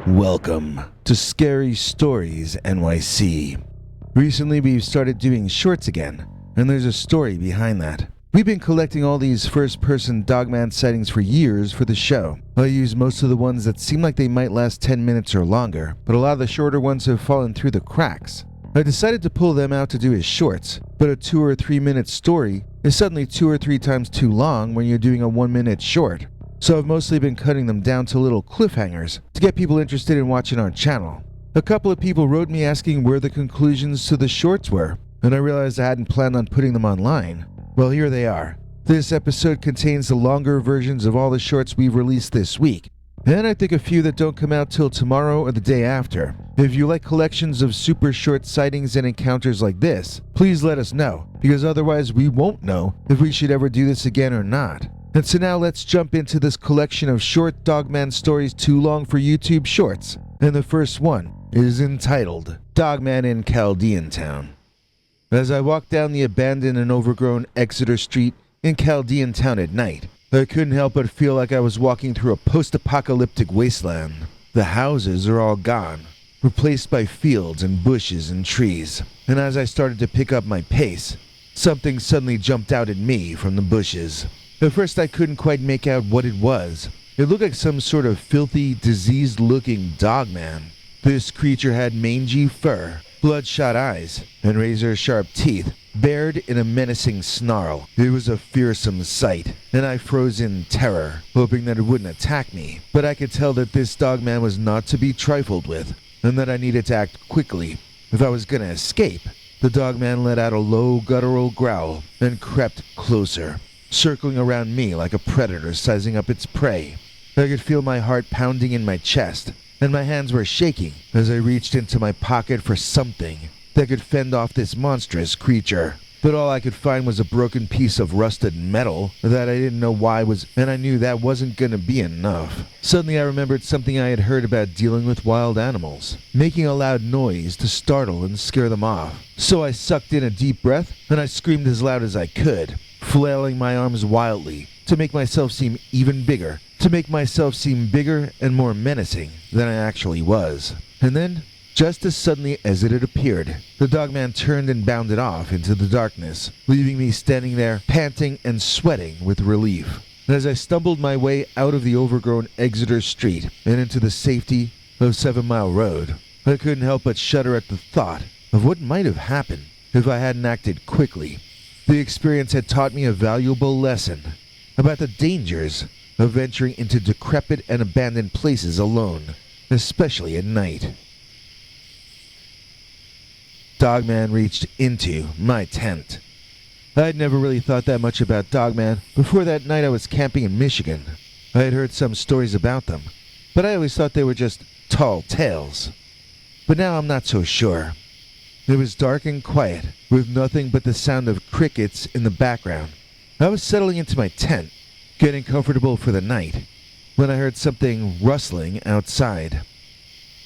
Welcome to Scary Stories NYC. Recently we've started doing shorts again, and there's a story behind that. We've been collecting all these first-person Dogman sightings for years for the show. I use most of the ones that seem like they might last 10 minutes or longer, but a lot of the shorter ones have fallen through the cracks. I decided to pull them out to do as shorts, but a 2 or 3 minute story is suddenly 2 or 3 times too long when you're doing a 1 minute short. So I've mostly been cutting them down to little cliffhangers to get people interested in watching our channel. A couple of people wrote me asking where the conclusions to the shorts were, and I realized I hadn't planned on putting them online. Well, here they are. This episode contains the longer versions of all the shorts we've released this week, and I think a few that don't come out till tomorrow or the day after. If you like collections of super short sightings and encounters like this, please let us know, because otherwise we won't know if we should ever do this again or not. And so now let's jump into this collection of short Dogman stories too long for YouTube shorts. And the first one is entitled Dogman in Chaldean Town. As I walked down the abandoned and overgrown Exeter Street in Chaldean Town at night, I couldn't help but feel like I was walking through a post-apocalyptic wasteland. The houses are all gone, replaced by fields and bushes and trees. And as I started to pick up my pace, something suddenly jumped out at me from the bushes. At first I couldn't quite make out what it was. It looked like some sort of filthy, diseased-looking dogman. This creature had mangy fur, bloodshot eyes, and razor-sharp teeth, bared in a menacing snarl. It was a fearsome sight, and I froze in terror, hoping that it wouldn't attack me. But I could tell that this dogman was not to be trifled with, and that I needed to act quickly if I was going to escape. The dogman let out a low, guttural growl and crept closer, circling around me like a predator sizing up its prey. I could feel my heart pounding in my chest, and my hands were shaking as I reached into my pocket for something that could fend off this monstrous creature. But all I could find was a broken piece of rusted metal that I didn't know why was, and I knew that wasn't gonna be enough. Suddenly I remembered something I had heard about dealing with wild animals, making a loud noise to startle and scare them off. So I sucked in a deep breath, and I screamed as loud as I could, flailing my arms wildly to make myself seem even bigger, and more menacing than I actually was. And then, just as suddenly as it had appeared, the dogman turned and bounded off into the darkness, leaving me standing there, panting and sweating with relief. And as I stumbled my way out of the overgrown Exeter Street and into the safety of 7 Mile Road, I couldn't help but shudder at the thought of what might have happened if I hadn't acted quickly. The experience had taught me a valuable lesson about the dangers of venturing into decrepit and abandoned places alone, especially at night. Dogman reached into my tent. I'd never really thought that much about Dogman before that night I was camping in Michigan. I had heard some stories about them, but I always thought they were just tall tales. But now I'm not so sure. It was dark and quiet, with nothing but the sound of crickets in the background. I was settling into my tent, getting comfortable for the night, when I heard something rustling outside.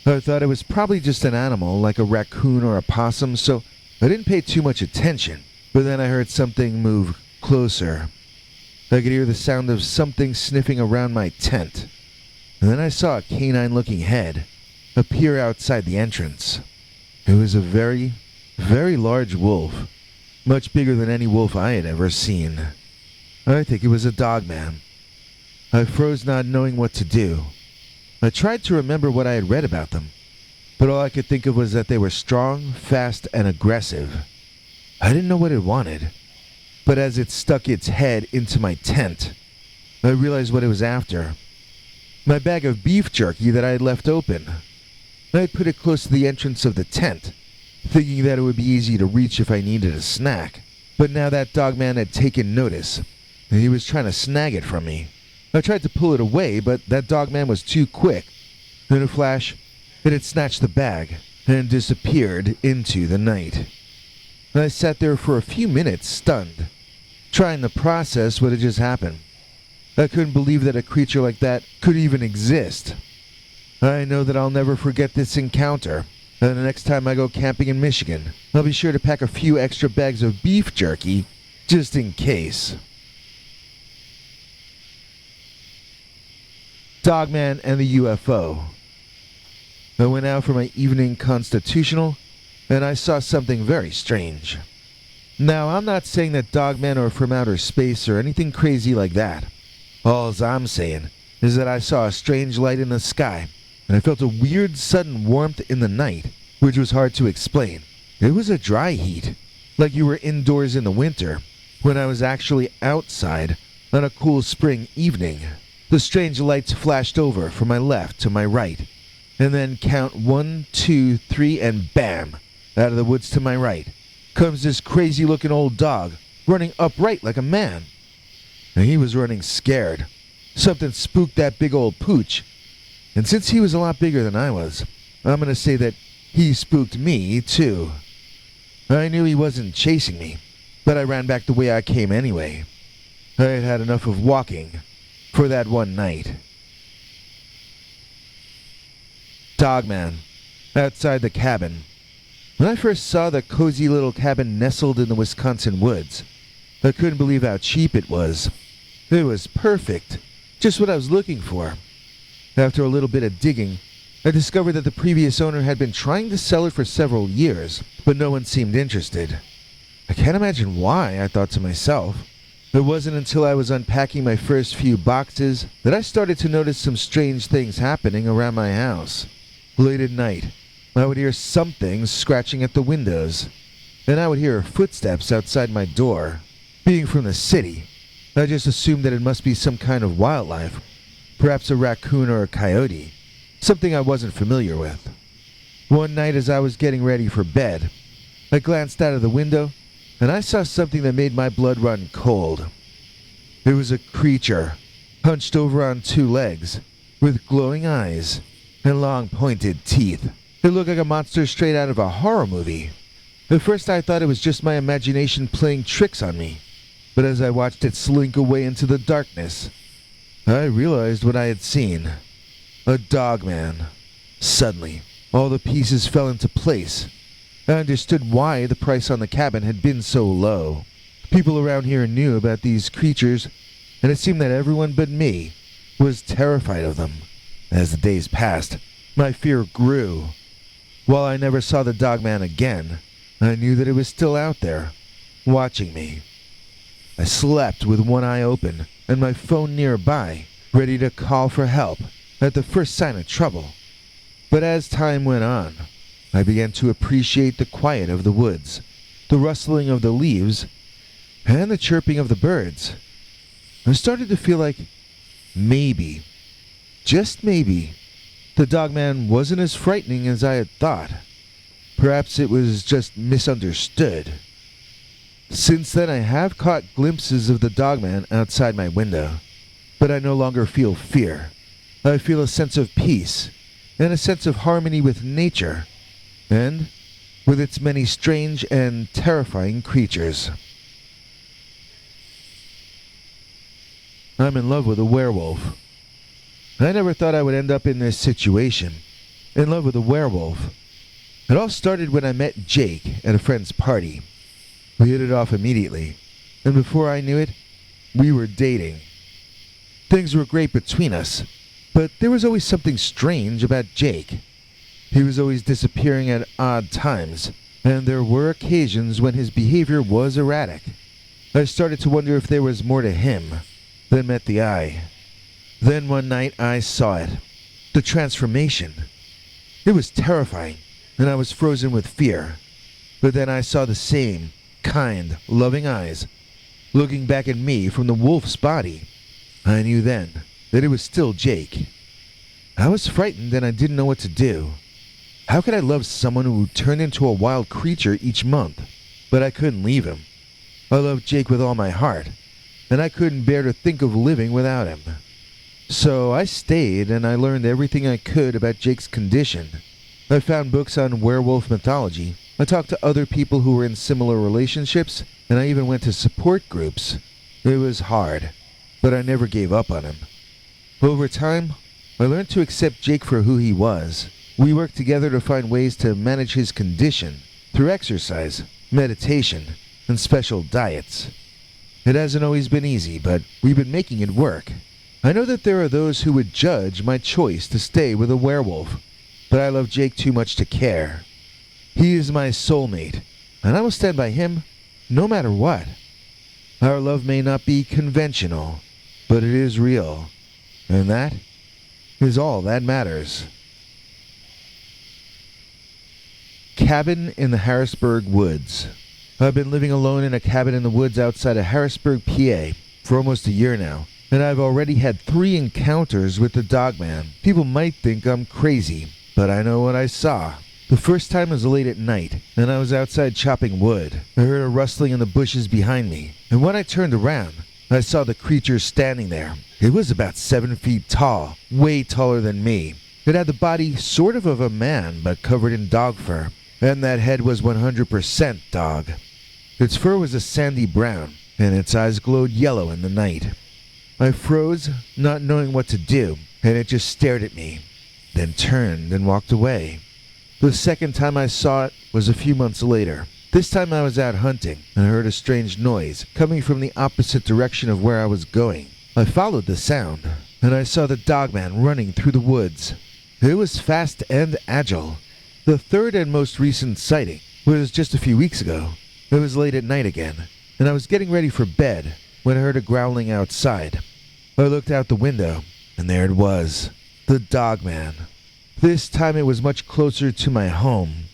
I thought it was probably just an animal like a raccoon or a possum, so I didn't pay too much attention. But then I heard something move closer. I could hear the sound of something sniffing around my tent. And then I saw a canine-looking head appear outside the entrance. It was a very, very large wolf, much bigger than any wolf I had ever seen. I think it was a dogman. I froze, not knowing what to do. I tried to remember what I had read about them, but all I could think of was that they were strong, fast, and aggressive. I didn't know what it wanted, but as it stuck its head into my tent, I realized what it was after. My bag of beef jerky that I had left open. I had put it close to the entrance of the tent, thinking that it would be easy to reach if I needed a snack. But now that dogman had taken notice, and he was trying to snag it from me. I tried to pull it away, but that dogman was too quick. In a flash, it had snatched the bag and disappeared into the night. I sat there for a few minutes, stunned, trying to process what had just happened. I couldn't believe that a creature like that could even exist. I know that I'll never forget this encounter, and the next time I go camping in Michigan, I'll be sure to pack a few extra bags of beef jerky, just in case. Dogman and the UFO. I went out for my evening constitutional, and I saw something very strange. Now, I'm not saying that dogmen are from outer space or anything crazy like that. All I'm saying is that I saw a strange light in the sky, and I felt a weird sudden warmth in the night, which was hard to explain. It was a dry heat, like you were indoors in the winter, when I was actually outside on a cool spring evening. The strange lights flashed over from my left to my right, and then count 1, 2, 3, and bam! Out of the woods to my right comes this crazy-looking old dog, running upright like a man. And he was running scared. Something spooked that big old pooch. And since he was a lot bigger than I was, I'm gonna say that he spooked me, too. I knew he wasn't chasing me, but I ran back the way I came anyway. I had had enough of walking for that one night. Dogman, outside the cabin. When I first saw the cozy little cabin nestled in the Wisconsin woods, I couldn't believe how cheap it was. It was perfect, just what I was looking for. After a little bit of digging, I discovered that the previous owner had been trying to sell it for several years, but no one seemed interested. I can't imagine why, I thought to myself. It wasn't until I was unpacking my first few boxes that I started to notice some strange things happening around my house. Late at night, I would hear something scratching at the windows, and I would hear footsteps outside my door. Being from the city, I just assumed that it must be some kind of wildlife, perhaps a raccoon or a coyote, something I wasn't familiar with. One night as I was getting ready for bed, I glanced out of the window, and I saw something that made my blood run cold. It was a creature, hunched over on 2 legs, with glowing eyes and long pointed teeth. It looked like a monster straight out of a horror movie. At first I thought it was just my imagination playing tricks on me, but as I watched it slink away into the darkness, I realized what I had seen. A dogman. Suddenly, all the pieces fell into place. I understood why the price on the cabin had been so low. People around here knew about these creatures, and it seemed that everyone but me was terrified of them. As the days passed, my fear grew. While I never saw the dogman again, I knew that it was still out there, watching me. I slept with one eye open and my phone nearby, ready to call for help at the first sign of trouble. But as time went on, I began to appreciate the quiet of the woods, the rustling of the leaves, and the chirping of the birds. I started to feel like maybe, just maybe, the dogman wasn't as frightening as I had thought. Perhaps it was just misunderstood. Since then I have caught glimpses of the dogman outside my window, but I no longer feel fear. I feel a sense of peace, and a sense of harmony with nature, and with its many strange and terrifying creatures. I'm in love with a werewolf. I never thought I would end up in this situation, in love with a werewolf. It all started when I met Jake at a friend's party. We hit it off immediately, and before I knew it, we were dating. Things were great between us, but there was always something strange about Jake. He was always disappearing at odd times, and there were occasions when his behavior was erratic. I started to wonder if there was more to him than met the eye. Then one night I saw it. The transformation. It was terrifying, and I was frozen with fear. But then I saw the same kind, loving eyes looking back at me from the wolf's body. I knew then that it was still Jake. I was frightened and I didn't know what to do. How could I love someone who turned into a wild creature each month? But I couldn't leave him. I loved Jake with all my heart, and I couldn't bear to think of living without him. So I stayed and I learned everything I could about Jake's condition. I found books on werewolf mythology. I talked to other people who were in similar relationships, and I even went to support groups. It was hard, but I never gave up on him. Over time, I learned to accept Jake for who he was. We worked together to find ways to manage his condition through exercise, meditation, and special diets. It hasn't always been easy, but we've been making it work. I know that there are those who would judge my choice to stay with a werewolf, but I love Jake too much to care. He is my soulmate, and I will stand by him no matter what. Our love may not be conventional, but it is real, and that is all that matters. Cabin in the Harrisburg woods. I've been living alone in a cabin in the woods outside of Harrisburg, PA, for almost a year now, and I've already had 3 encounters with the Dogman. People might think I'm crazy, but I know what I saw. The first time was late at night, and I was outside chopping wood. I heard a rustling in the bushes behind me, and when I turned around, I saw the creature standing there. It was about 7 feet tall, way taller than me. It had the body sort of a man, but covered in dog fur, and that head was 100% dog. Its fur was a sandy brown, and its eyes glowed yellow in the night. I froze, not knowing what to do, and it just stared at me, then turned and walked away. The second time I saw it was a few months later. This time I was out hunting, and I heard a strange noise coming from the opposite direction of where I was going. I followed the sound, and I saw the Dogman running through the woods. It was fast and agile. The third and most recent sighting was just a few weeks ago. It was late at night again, and I was getting ready for bed when I heard a growling outside. I looked out the window, and there it was, the Dogman. This time it was much closer to my home,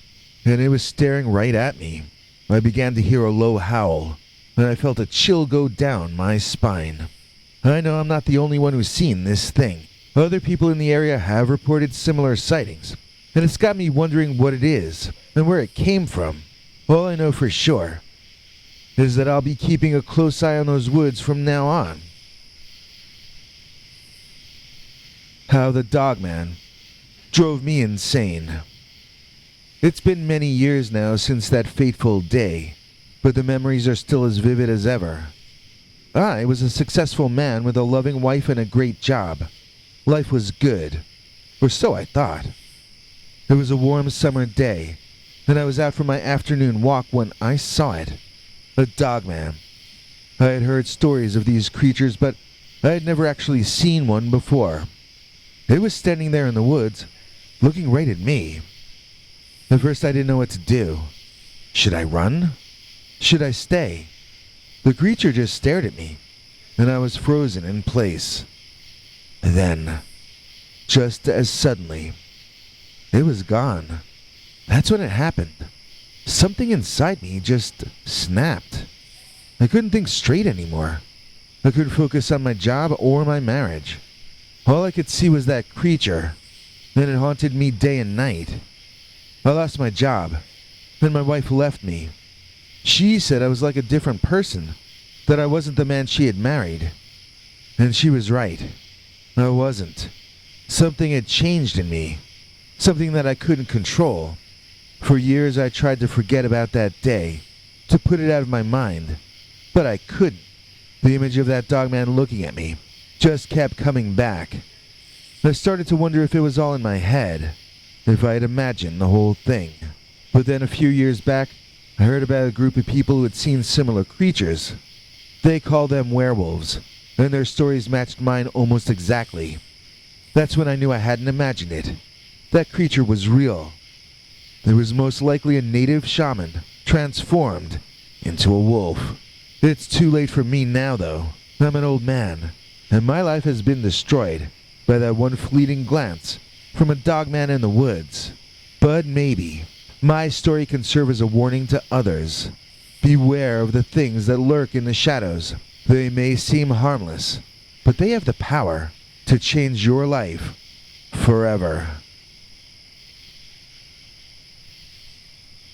and it was staring right at me. I began to hear a low howl, and I felt a chill go down my spine. I know I'm not the only one who's seen this thing. Other people in the area have reported similar sightings, and it's got me wondering what it is and where it came from. All I know for sure is that I'll be keeping a close eye on those woods from now on. How the Dogman drove me insane. It's been many years now since that fateful day, but the memories are still as vivid as ever. I was a successful man with a loving wife and a great job. Life was good, or so I thought. It was a warm summer day, and I was out for my afternoon walk when I saw it. A Dogman. I had heard stories of these creatures, but I had never actually seen one before. It was standing there in the woods, looking right at me. At first I didn't know what to do. Should I run? Should I stay? The creature just stared at me, and I was frozen in place. Then, just as suddenly, it was gone. That's when it happened. Something inside me just snapped. I couldn't think straight anymore. I couldn't focus on my job or my marriage. All I could see was that creature, and it haunted me day and night. I lost my job, and my wife left me. She said I was like a different person, that I wasn't the man she had married. And she was right. I wasn't. Something had changed in me, something that I couldn't control. For years I tried to forget about that day, to put it out of my mind, but I couldn't. The image of that Dogman looking at me just kept coming back. I started to wonder if it was all in my head, if I had imagined the whole thing. But then a few years back, I heard about a group of people who had seen similar creatures. They called them werewolves, and their stories matched mine almost exactly. That's when I knew I hadn't imagined it. That creature was real. There was most likely a native shaman transformed into a wolf. It's too late for me now, though. I'm an old man, and my life has been destroyed by that one fleeting glance from a Dogman in the woods. But maybe my story can serve as a warning to others. Beware of the things that lurk in the shadows. They may seem harmless, but they have the power to change your life forever.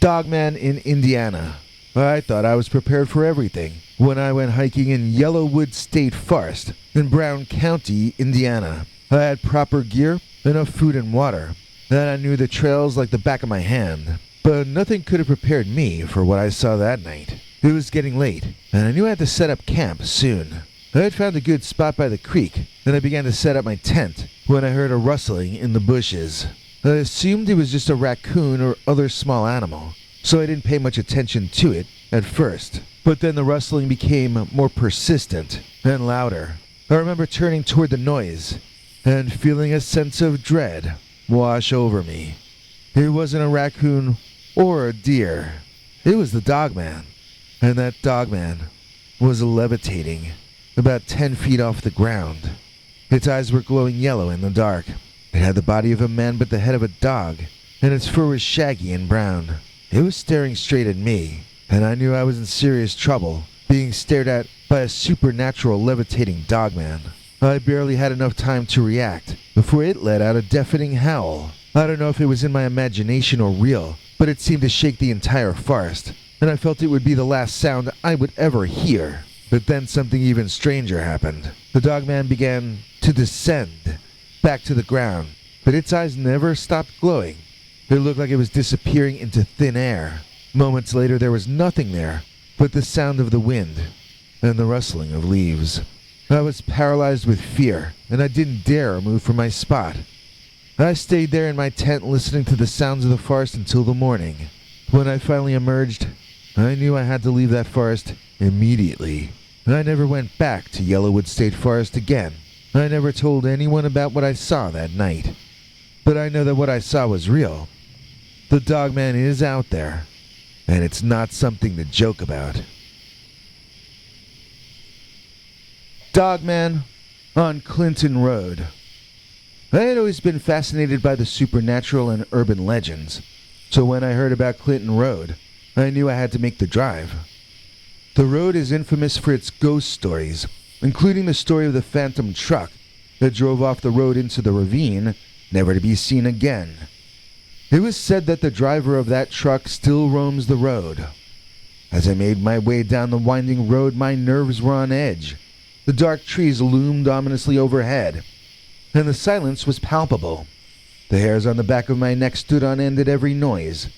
Dogman in Indiana. I thought I was prepared for everything when I went hiking in Yellowwood State Forest in Brown County, Indiana. I had proper gear, enough food and water, and I knew the trails like the back of my hand. But nothing could have prepared me for what I saw that night. It was getting late, and I knew I had to set up camp soon. I had found a good spot by the creek, and I began to set up my tent when I heard a rustling in the bushes. I assumed it was just a raccoon or other small animal, so I didn't pay much attention to it at first. But then the rustling became more persistent and louder. I remember turning toward the noise and feeling a sense of dread. wash over me. It wasn't a raccoon or a deer. It was the Dogman. And that Dogman was levitating about 10 feet off the ground. Its eyes were glowing yellow in the dark. It had the body of a man but the head of a dog, and its fur was shaggy and brown. It was staring straight at me, and I knew I was in serious trouble, being stared at by a supernatural levitating Dogman. I barely had enough time to react before it let out a deafening howl. I don't know if it was in my imagination or real, but it seemed to shake the entire forest, and I felt it would be the last sound I would ever hear. But then something even stranger happened. The Dogman began to descend back to the ground, but its eyes never stopped glowing. It looked like it was disappearing into thin air. Moments later, there was nothing there but the sound of the wind and the rustling of leaves. I was paralyzed with fear, and I didn't dare move from my spot. I stayed there in my tent listening to the sounds of the forest until the morning. When I finally emerged, I knew I had to leave that forest immediately. I never went back to Yellowwood State Forest again. I never told anyone about what I saw that night. But I know that what I saw was real. The Dogman is out there, and it's not something to joke about. Dogman on Clinton Road. I had always been fascinated by the supernatural and urban legends, so when I heard about Clinton Road, I knew I had to make the drive. The road is infamous for its ghost stories, including the story of the phantom truck that drove off the road into the ravine, never to be seen again. It was said that the driver of that truck still roams the road. As I made my way down the winding road, my nerves were on edge. The dark trees loomed ominously overhead, and the silence was palpable. The hairs on the back of my neck stood on end at every noise,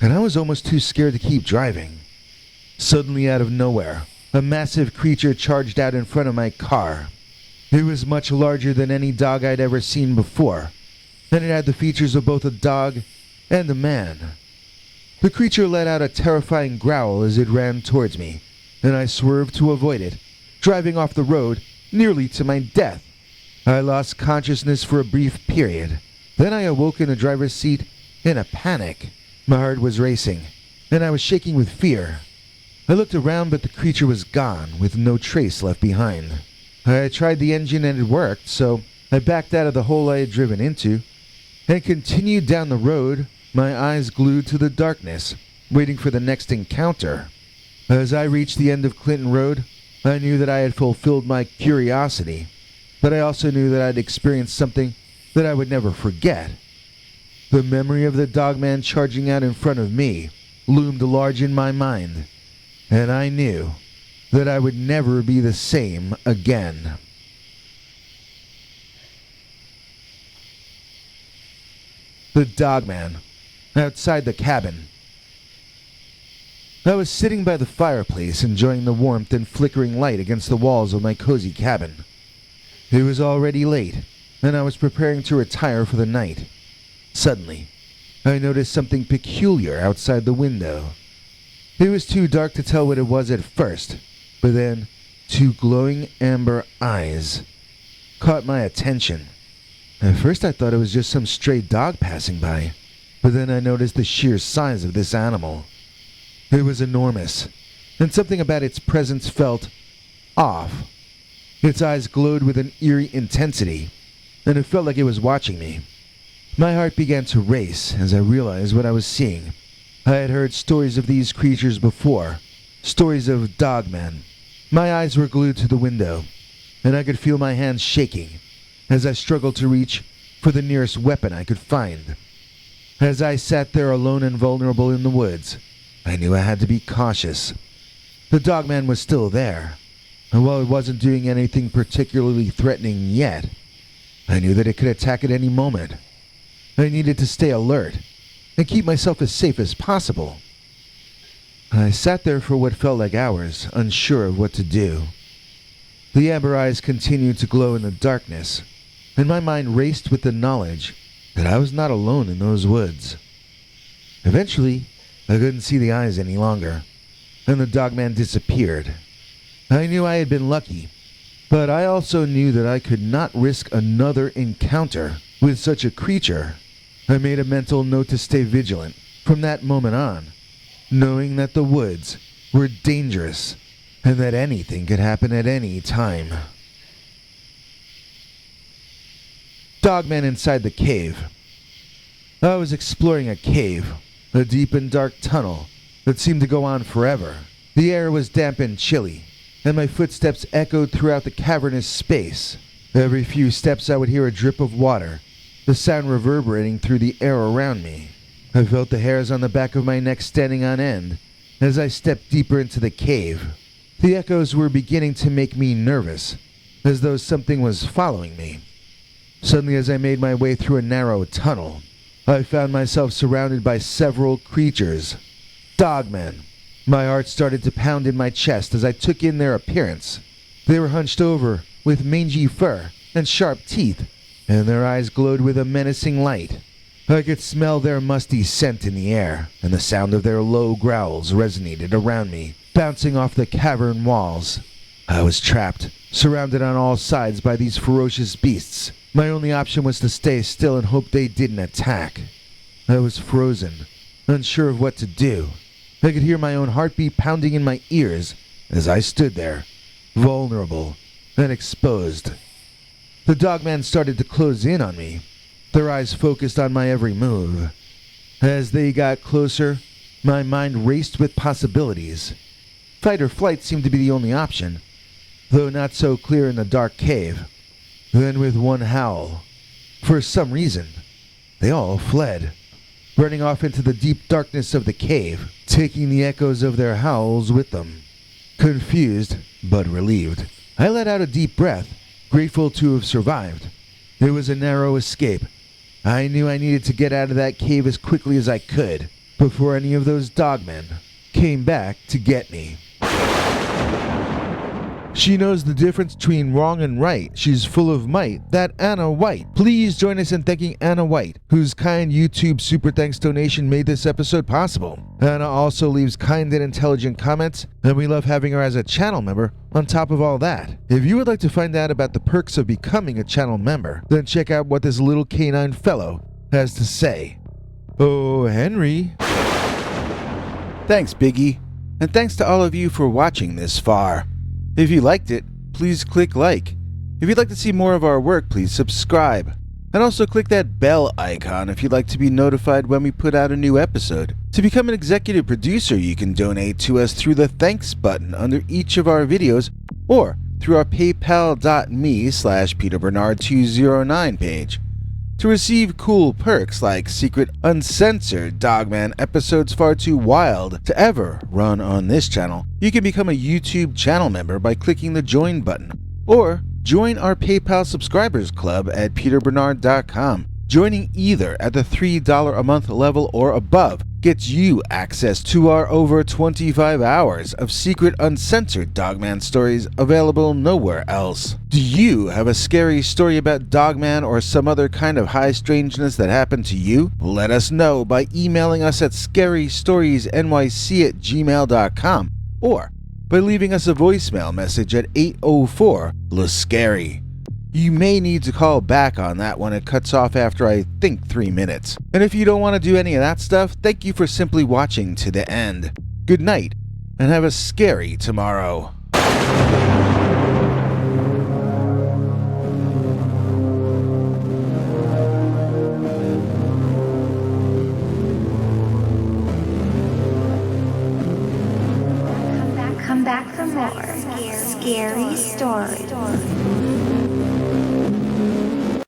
and I was almost too scared to keep driving. Suddenly, out of nowhere, a massive creature charged out in front of my car. It was much larger than any dog I'd ever seen before, and it had the features of both a dog and a man. The creature let out a terrifying growl as it ran towards me, and I swerved to avoid it, driving off the road nearly to my death. I lost consciousness for a brief period. Then I awoke in the driver's seat in a panic. My heart was racing, and I was shaking with fear. I looked around, but the creature was gone, with no trace left behind. I tried the engine and it worked, so I backed out of the hole I had driven into and continued down the road, my eyes glued to the darkness, waiting for the next encounter. As I reached the end of Clinton Road, I knew that I had fulfilled my curiosity, but I also knew that I'd experienced something that I would never forget. The memory of the Dogman charging out in front of me loomed large in my mind, and I knew that I would never be the same again. The Dogman, outside the cabin. I was sitting by the fireplace, enjoying the warmth and flickering light against the walls of my cozy cabin. It was already late, and I was preparing to retire for the night. Suddenly, I noticed something peculiar outside the window. It was too dark to tell what it was at first, but then two glowing amber eyes caught my attention. At first I thought it was just some stray dog passing by, but then I noticed the sheer size of this animal. It was enormous, and something about its presence felt off. Its eyes glowed with an eerie intensity, and it felt like it was watching me. My heart began to race as I realized what I was seeing. I had heard stories of these creatures before, stories of dogmen. My eyes were glued to the window, and I could feel my hands shaking as I struggled to reach for the nearest weapon I could find. As I sat there alone and vulnerable in the woods, I knew I had to be cautious. The Dogman was still there, and while it wasn't doing anything particularly threatening yet, I knew that it could attack at any moment. I needed to stay alert and keep myself as safe as possible. I sat there for what felt like hours, unsure of what to do. The amber eyes continued to glow in the darkness, and my mind raced with the knowledge that I was not alone in those woods. Eventually, I couldn't see the eyes any longer, and the Dogman disappeared. I knew I had been lucky, but I also knew that I could not risk another encounter with such a creature. I made a mental note to stay vigilant from that moment on, knowing that the woods were dangerous and that anything could happen at any time. Dogman inside the cave. I was exploring a cave, a deep and dark tunnel that seemed to go on forever. The air was damp and chilly, and my footsteps echoed throughout the cavernous space. Every few steps I would hear a drip of water, the sound reverberating through the air around me. I felt the hairs on the back of my neck standing on end as I stepped deeper into the cave. The echoes were beginning to make me nervous, as though something was following me. Suddenly, as I made my way through a narrow tunnel, I found myself surrounded by several creatures. Dogmen. My heart started to pound in my chest as I took in their appearance. They were hunched over, with mangy fur and sharp teeth, and their eyes glowed with a menacing light. I could smell their musty scent in the air, and the sound of their low growls resonated around me, bouncing off the cavern walls. I was trapped, surrounded on all sides by these ferocious beasts. My only option was to stay still and hope they didn't attack. I was frozen, unsure of what to do. I could hear my own heartbeat pounding in my ears as I stood there, vulnerable and exposed. The dogmen started to close in on me, their eyes focused on my every move. As they got closer, my mind raced with possibilities. Fight or flight seemed to be the only option, though not so clear in the dark cave. Then with one howl, for some reason, they all fled, running off into the deep darkness of the cave, taking the echoes of their howls with them. Confused, but relieved, I let out a deep breath, grateful to have survived. It was a narrow escape. I knew I needed to get out of that cave as quickly as I could, before any of those dogmen came back to get me. She knows the difference between wrong and right. She's full of might. That Anna White. Please join us in thanking Anna White, whose kind YouTube super thanks donation made this episode possible. Anna also leaves kind and intelligent comments, and we love having her as a channel member on top of all that. If you would like to find out about the perks of becoming a channel member, then check out what this little canine fellow has to say. Oh, Henry. Thanks, Biggie. And thanks to all of you for watching this far. If you liked it, please click like. If you'd like to see more of our work, please subscribe. And also click that bell icon if you'd like to be notified when we put out a new episode. To become an executive producer, you can donate to us through the thanks button under each of our videos or through our paypal.me/PeterBernard209 page. To receive cool perks like secret uncensored Dogman episodes far too wild to ever run on this channel, you can become a YouTube channel member by clicking the join button, or join our PayPal subscribers club at peterbernard.com. Joining either at the $3 a month level or above gets you access to our over 25 hours of secret uncensored Dogman stories available nowhere else. Do you have a scary story about Dogman or some other kind of high strangeness that happened to you? Let us know by emailing us at scarystoriesnyc@gmail.com or by leaving us a voicemail message at 804-LA-SCARY. You may need to call back on that one. It cuts off after, I think, 3 minutes. And if you don't want to do any of that stuff, thank you for simply watching to the end. Good night, and have a scary tomorrow. Come back for more scary stories.